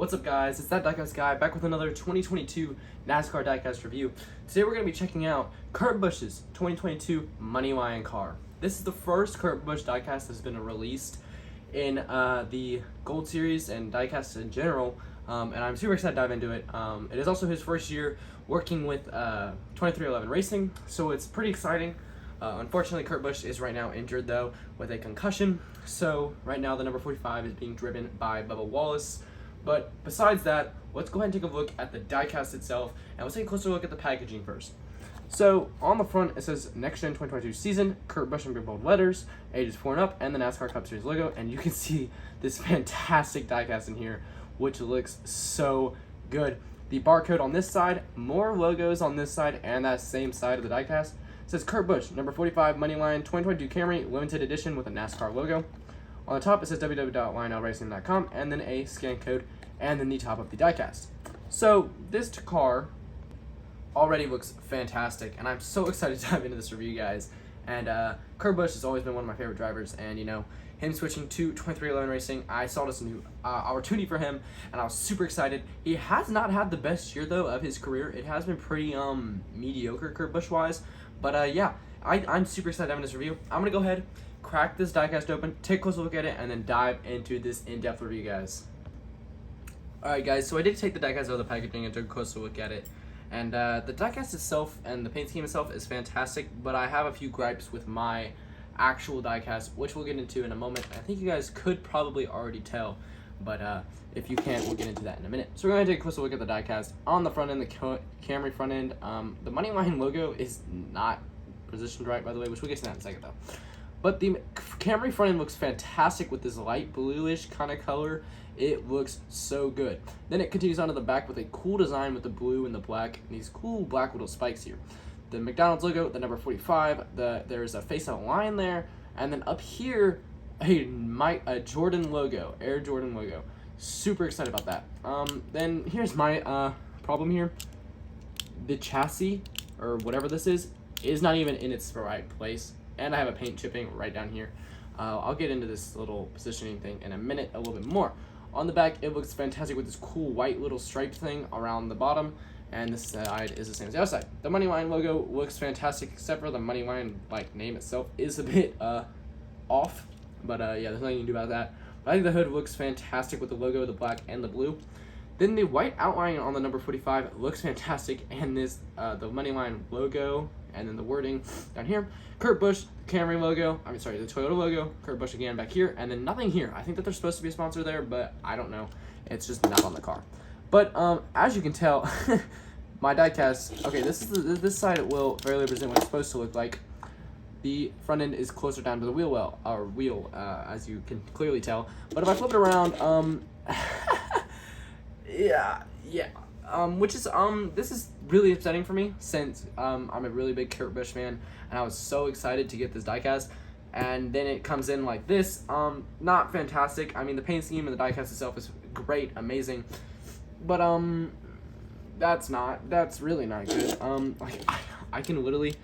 What's up, guys? It's that Diecast guy back with another 2022 NASCAR Diecast review. Today we're going to be checking out Kurt Busch's 2022 Moneyline car. This is the first Kurt Busch diecast that's been released in the Gold Series and diecast in general, and I'm super excited to dive into it. It is also his first year working with 2311 Racing, so it's pretty exciting. Unfortunately, Kurt Busch is right now injured though with a concussion, so right now the number 45 is being driven by Bubba Wallace. But besides that, let's go ahead and take a look at the diecast itself, and let's take a closer look at the packaging first. So on the front it says Next Gen 2022 season, Kurt Busch in big bold letters, ages 4 and up, and the NASCAR Cup Series logo, and you can see this fantastic diecast in here, which looks so good. The barcode on this side, more logos on this side, and that same side of the diecast. It says Kurt Busch, number 45, Moneyline 2022 Camry, limited edition with a NASCAR logo. On the top, it says www.lionelracing.com, and then a scan code, and then the top of the diecast. So this car already looks fantastic, and I'm so excited to dive into this review, guys. And Kurt Busch has always been one of my favorite drivers, and you know, him switching to 2311 Racing, I saw this new opportunity for him, and I was super excited. He has not had the best year though of his career. It has been pretty mediocre Kurt Busch wise, but yeah, I'm super excited to have this review. I'm gonna go ahead, crack this diecast open, take a closer look at it, and then dive into this in-depth review, guys. Alright guys, so I did take the diecast out of the packaging and took a closer look at it. And the diecast itself and the paint scheme itself is fantastic, but I have a few gripes with my actual diecast, which we'll get into in a moment. I think you guys could probably already tell, but if you can't, we'll get into that in a minute. So we're going to take a closer look at the diecast. On the front end, the Camry front end, the Moneyline logo is not positioned right, by the way, which we'll get to that in a second though. But the Camry front end looks fantastic with this light bluish kind of color. It looks so good. Then it continues on to the back with a cool design with the blue and the black, and these cool black little spikes here. The McDonald's logo, the number 45, there's a face-out line there, and then up here, a Jordan logo, Air Jordan logo. Super excited about that. Then here's my problem here. The chassis, or whatever this is not even in its right place. And I have a paint chipping right down here. I'll get into this little positioning thing in a minute a little bit more. On the back, it looks fantastic with this cool white little stripe thing around the bottom, and this side is the same as the outside. The Moneyline logo looks fantastic, except for the Moneyline name itself is a bit off, but yeah, there's nothing you can do about that. But I think the hood looks fantastic with the logo, the black and the blue. Then the white outline on the number 45 looks fantastic, and this the Moneyline logo, and then the wording down here. Kurt Busch, the Camry logo, the Toyota logo, Kurt Busch again back here, and then nothing here. I think that there's supposed to be a sponsor there, but I don't know. It's just not on the car. But as you can tell, my diecast, okay, this side will fairly present what it's supposed to look like. The front end is closer down to the wheel as you can clearly tell. But if I flip it around, yeah. This is really upsetting for me since I'm a really big Kurt Busch fan, and I was so excited to get this diecast, and then it comes in like this. Not fantastic. I mean, the paint scheme and the diecast itself is great, amazing, but that's really not good. Like I can literally,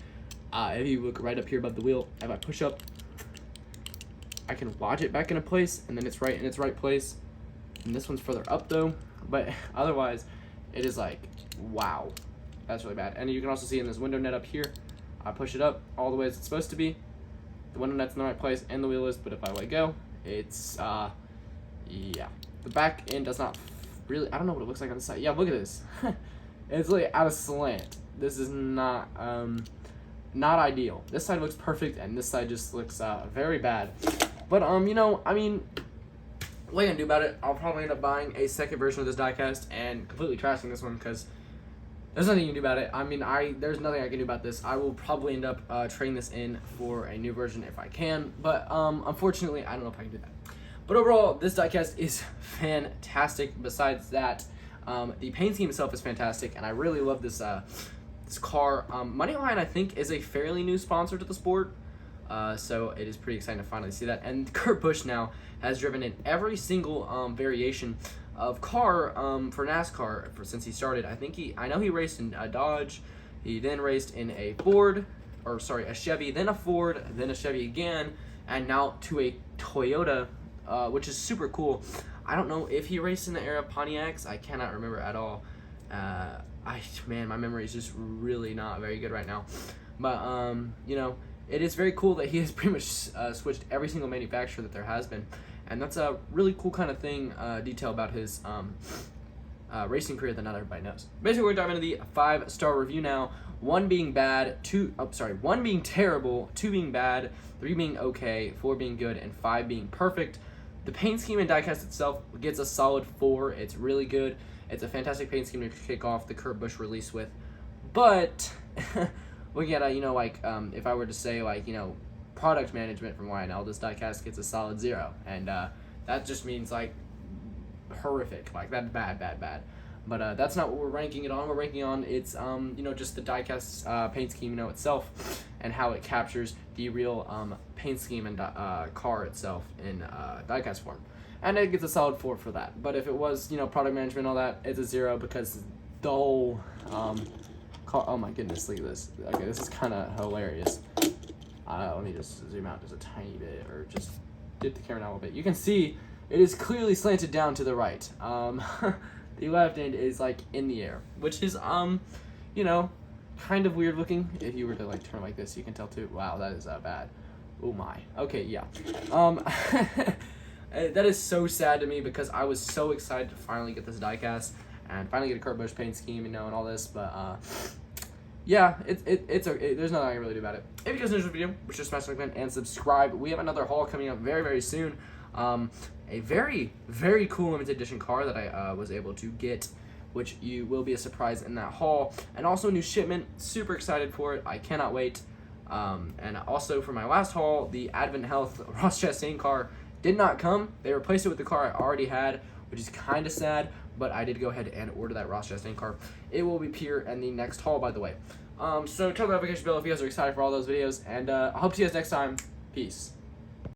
if you look right up here above the wheel, if I push up, I can lodge it back into place, and then it's right in its right place. And this one's further up though, but otherwise it is like, wow, that's really bad. And you can also see in this window net up here, I push it up all the way as it's supposed to be. The window net's in the right place and the wheel is, but if I let go, it's yeah. The back end does not really, I don't know what it looks like on the side. Yeah, look at this. It's like out of slant. This is not ideal. This side looks perfect, and this side just looks very bad. But you know, I mean, what are you gonna do about it? I'll probably end up buying a second version of this diecast and completely trashing this one because there's nothing you can do about it. I mean, there's nothing I can do about this. I will probably end up trading this in for a new version if I can, but unfortunately, I don't know if I can do that. But overall, this diecast is fantastic. Besides that, the paint scheme itself is fantastic, and I really love this this car. Moneyline, I think, is a fairly new sponsor to the sport. So it is pretty exciting to finally see that. And Kurt Busch now has driven in every single variation of car for NASCAR since he started. I know he raced in a Dodge. He then raced in a Chevy, then a Ford, then a Chevy again, and now to a Toyota, which is super cool. I don't know if he raced in the era of Pontiacs. I cannot remember at all. Man, my memory is just really not very good right now. But you know, it is very cool that he has pretty much switched every single manufacturer that there has been, and that's a really cool kind of thing, detail about his racing career that not everybody knows. Basically, we're diving into the 5-star review now. 1 being bad, 1 being terrible, 2 being bad, 3 being okay, 4 being good, and 5 being perfect. The paint scheme and diecast itself gets a solid 4. It's really good. It's a fantastic paint scheme to kick off the Kurt Busch release with. But looking at if I were to say product management from YNL, this diecast gets a solid 0, and that just means horrific, that bad. But that's not what we're ranking it on. We're ranking on its just the diecast paint scheme itself, and how it captures the real paint scheme and car itself in diecast form, and it gets a solid 4 for that. But if it was product management, all that, it's a 0, because the whole car, oh my goodness, look at this. Okay, this is kind of hilarious. Let me just zoom out just a tiny bit, or just dip the camera down a little bit. You can see it is clearly slanted down to the right. The left end is in the air, which is kind of weird looking. If you were to turn like this, you can tell too. Wow, that is bad. Oh my. Okay, yeah. That is so sad to me, because I was so excited to finally get this diecast and finally get a Kurt Busch paint scheme, and all this. But yeah, there's nothing I can really do about it. If you guys enjoyed this video, be sure to smash the like button and subscribe. We have another haul coming up very, very soon. A very, very cool limited edition car that I was able to get, which you will be a surprise in that haul. And also a new shipment. Super excited for it. I cannot wait. And also for my last haul, the Advent Health Ross Chastain car did not come. They replaced it with the car I already had, which is kind of sad, but I did go ahead and order that Ross Chastain car. It will be here in the next haul, by the way. So turn the notification bell if you guys are excited for all those videos, and I hope to see you guys next time. Peace.